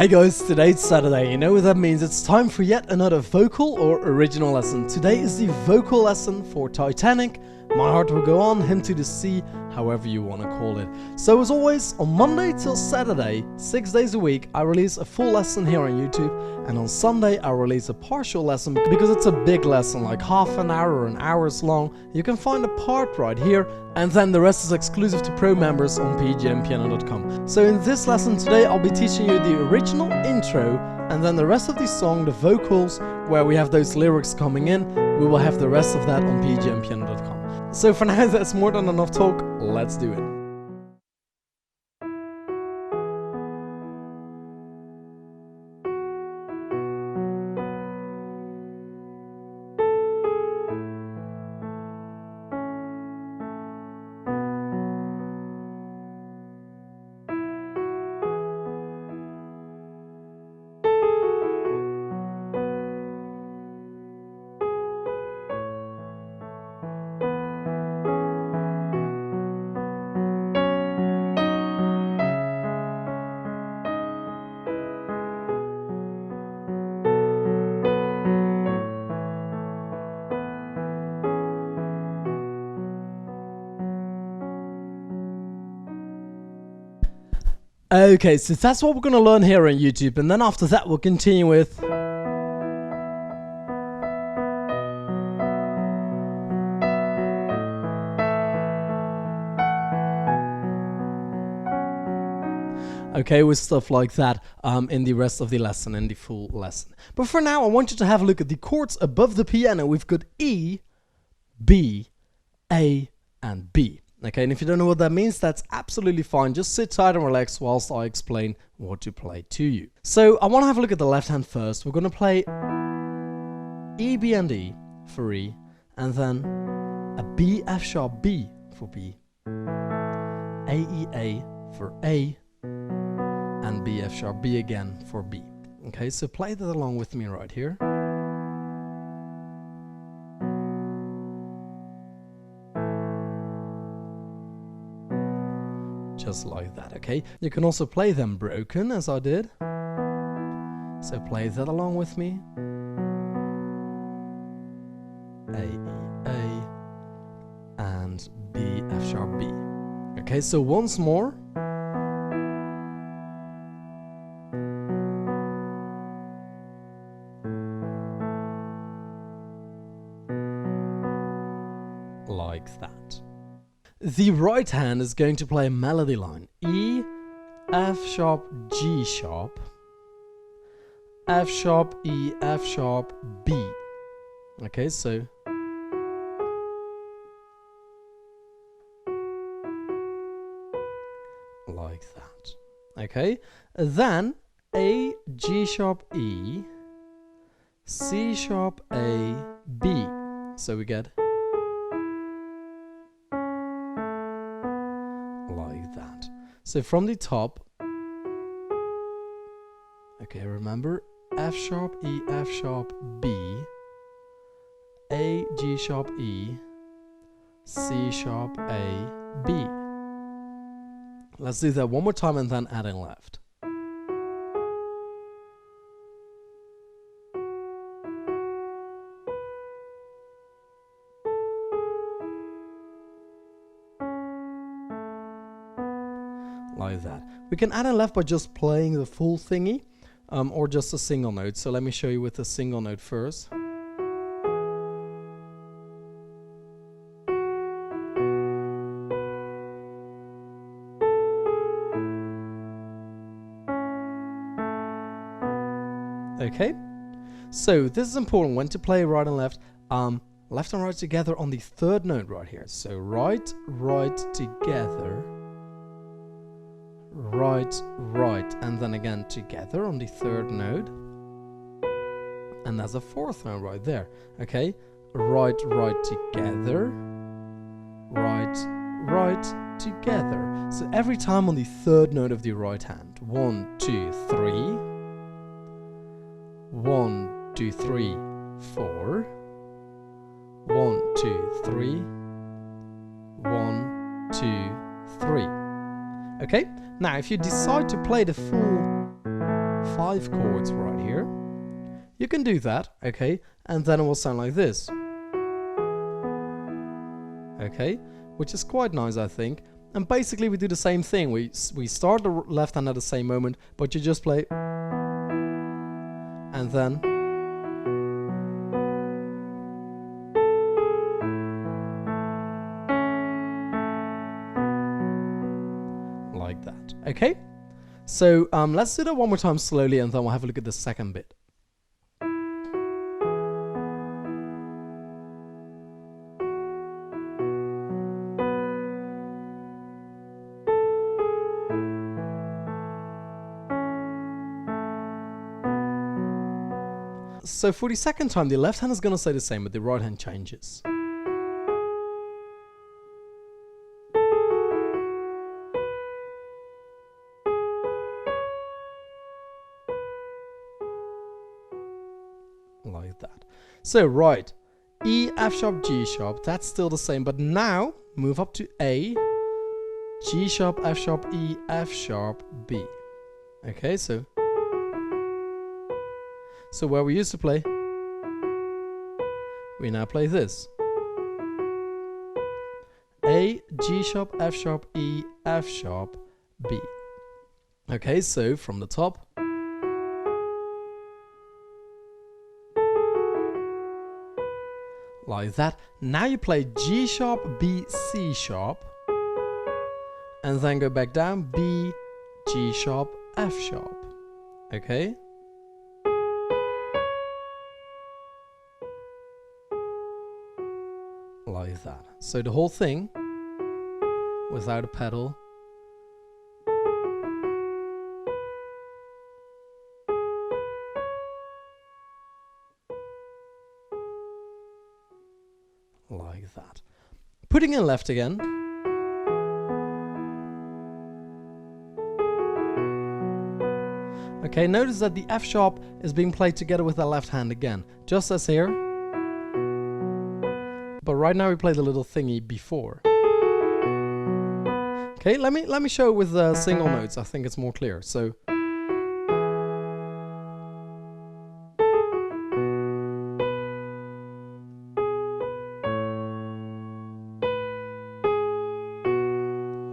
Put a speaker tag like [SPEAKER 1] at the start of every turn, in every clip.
[SPEAKER 1] Hey guys, today's Saturday. You know what that means? It's time for yet another vocal or original lesson. Today is the vocal lesson for Titanic, My Heart Will Go On, Hymn to the Sea, however you want to call it. So as always, on Monday till Saturday, 6 days a week, I release a full lesson here on YouTube, and on Sunday I release a partial lesson because it's a big lesson, like half an hour or an hour's long. You can find a part right here, and then the rest is exclusive to pro members on pgmpiano.com. So in this lesson today I'll be teaching you the original intro, and then the rest of the song, the vocals, where we have those lyrics coming in, we will have the rest of that on pgmpiano.com. So for now, that's more than enough talk, let's do it. Okay, so that's what we're going to learn here on YouTube, and then after that we'll continue with... Okay, with stuff like that in the rest of the lesson, in the full lesson. But for now, I want you to have a look at the chords above the piano. We've got E, B, A, and B. Okay, and if you don't know what that means, that's absolutely fine. Just sit tight and relax whilst I explain what to play to you. So I want to have a look at the left hand first. We're going to play E, B, and E for E, and then a B, F sharp, B for B, A, E, A for A, and B, F sharp, B again for B. Okay, so play that along with me right here. Just like that, okay? You can also play them broken, as I did. So play that along with me. A, E, A, and B, F sharp, B. Okay, so once more. Like that. The right hand is going to play a melody line. E, F sharp, G sharp, F sharp, E, F sharp, B. Okay, so like that. Okay, then A, G sharp, E, C sharp, A, B. So we get like that. So from the top, okay, remember F sharp, E, F sharp, B, A, G sharp, E, C sharp, A, B. Let's do that one more time and then adding left. Like that. We can add a left by just playing the full thingy, or just a single note. So let me show you with a single note first. Okay, so this is important when to play right and left. Left and right together on the third note right here. So right, right together. Right, right, and then again together on the third note, and there's a fourth note right there. Okay, right, right together, right, right together. So every time on the third note of the right hand. 1, 2, 3. 1, 2, 3, 4. 1, 2, 3. 1, 2, 3. Okay, now if you decide to play the full 5 chords right here. You can do that, okay, and then it will sound like this. Okay, which is quite nice, I think. And basically we do the same thing. We start the left hand at the same moment, but you just play and then like that. Okay, so let's do that one more time slowly, and then we'll have a look at the second bit. So for the second time, the left hand is going to stay the same, but the right hand changes. Like that. So right, E, F sharp, G sharp, that's still the same, but now move up to A, G sharp, F sharp, E, F sharp, B. Okay, so where we used to play, we now play this. A, G sharp, F sharp, E, F sharp, B. Okay, so from the top. Like that. Now you play G sharp, B, C sharp, and then go back down, B, G sharp, F sharp. Okay? Like that. So the whole thing without a pedal. Like that. Putting in left again. Okay, notice that the F sharp is being played together with the left hand again, just as here. But right now we play the little thingy before. Okay, let me show it with single notes. I think it's more clear. So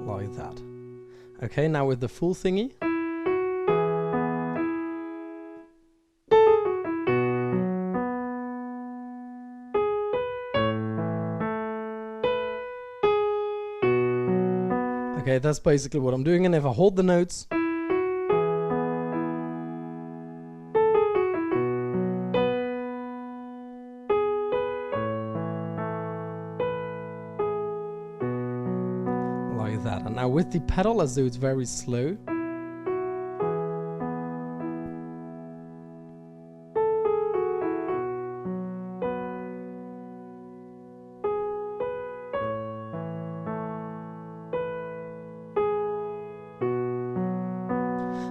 [SPEAKER 1] like that. Okay, now with the full thingy. Okay, that's basically what I'm doing, and if I hold the notes, like that. And now with the pedal, let's do it very slow.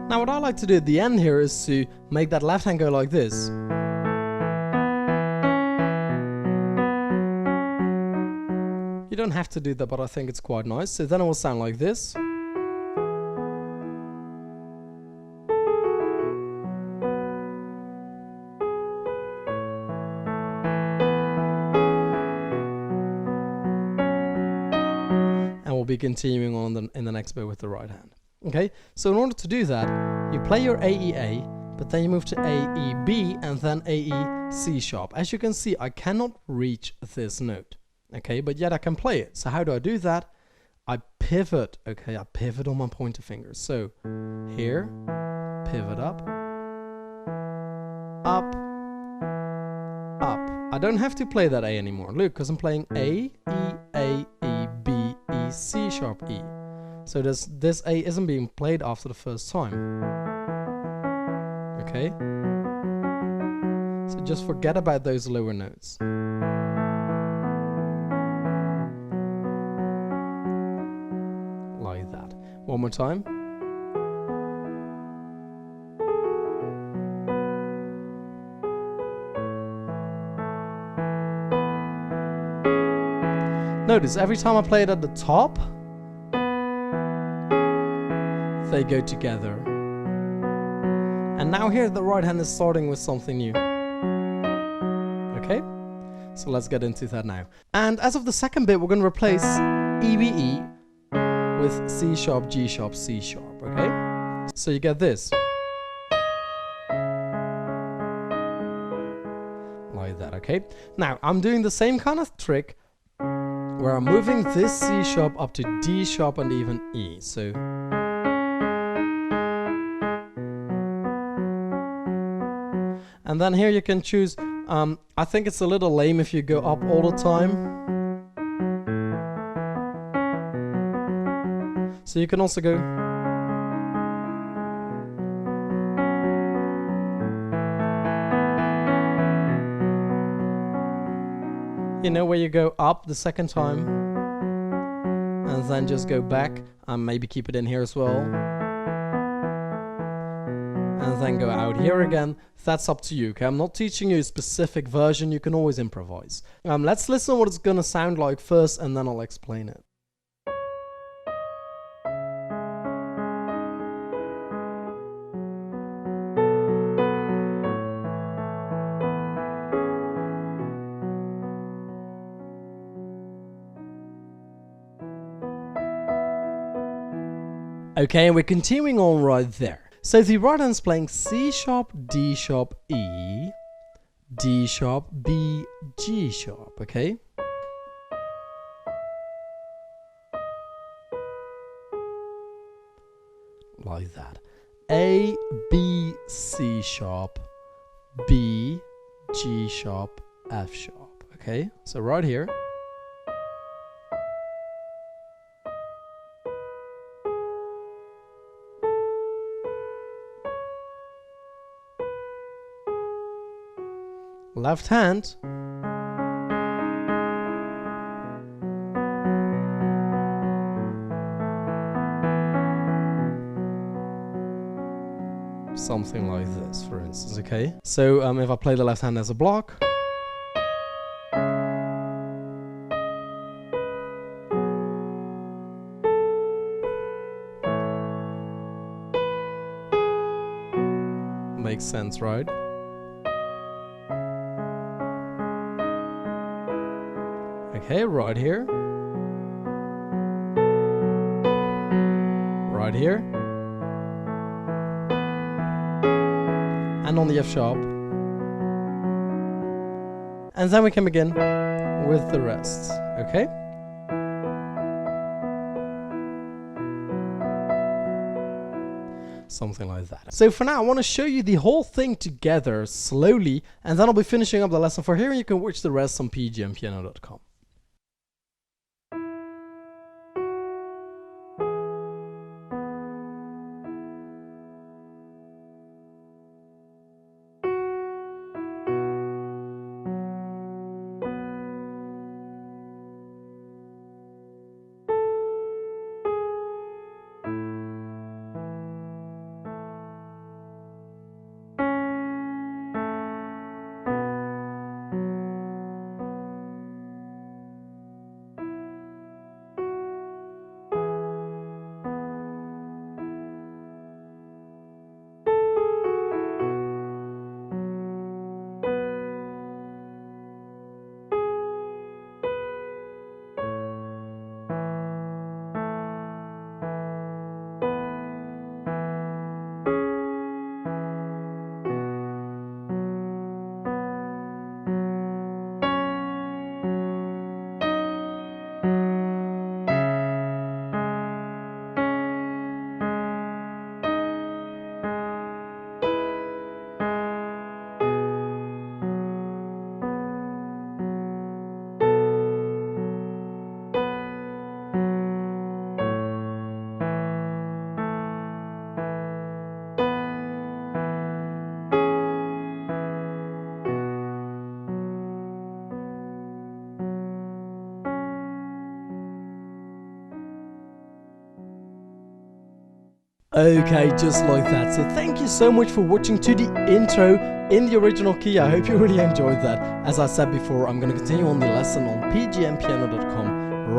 [SPEAKER 1] Now what I like to do at the end here is to make that left hand go like this. You don't have to do that, but I think it's quite nice. So then it will sound like this. And we'll be continuing on in the next bit with the right hand. Okay, so in order to do that, you play your AEA, but then you move to AEB and then AE C sharp. As you can see, I cannot reach this note, okay, but yet I can play it. So how do I do that? I pivot, okay, I pivot on my pointer fingers. So here, pivot up, up, up. I don't have to play that A anymore, look, because I'm playing A, E, B, E, C sharp, E. So this A isn't being played after the first time. Okay? So just forget about those lower notes. Like that. One more time. Notice every time I play it at the top, they go together. And now here the right hand is starting with something new. Okay? So let's get into that now. And as of the second bit, we're going to replace EBE with C sharp, G sharp, C sharp, okay? So you get this. Like that, okay? Now, I'm doing the same kind of trick where I'm moving this C sharp up to D sharp and even E. So and then here you can choose, I think it's a little lame if you go up all the time. So you can also go. You know, where you go up the second time and then just go back and maybe keep it in here as well. And then go out here again. That's up to you, okay? I'm not teaching you a specific version, you can always improvise. Let's listen to what it's gonna sound like first and then I'll explain it. Okay, and we're continuing on right there. So the right hand is playing C sharp, D sharp, E, D sharp, B, G sharp, okay? Like that. A, B, C sharp, B, G sharp, F sharp, okay? So right here. Left hand. Something like this, for instance, okay? So if I play the left hand as a block. Makes sense, right? Okay, right here. Right here. And on the F sharp. And then we can begin with the rest, okay? Something like that. So for now, I want to show you the whole thing together slowly, and then I'll be finishing up the lesson for here, and you can watch the rest on pgmpiano.com. Okay, just like that. So thank you so much for watching to the intro in the original key. I hope you really enjoyed that. As I said before, I'm going to continue on the lesson on pgmpiano.com.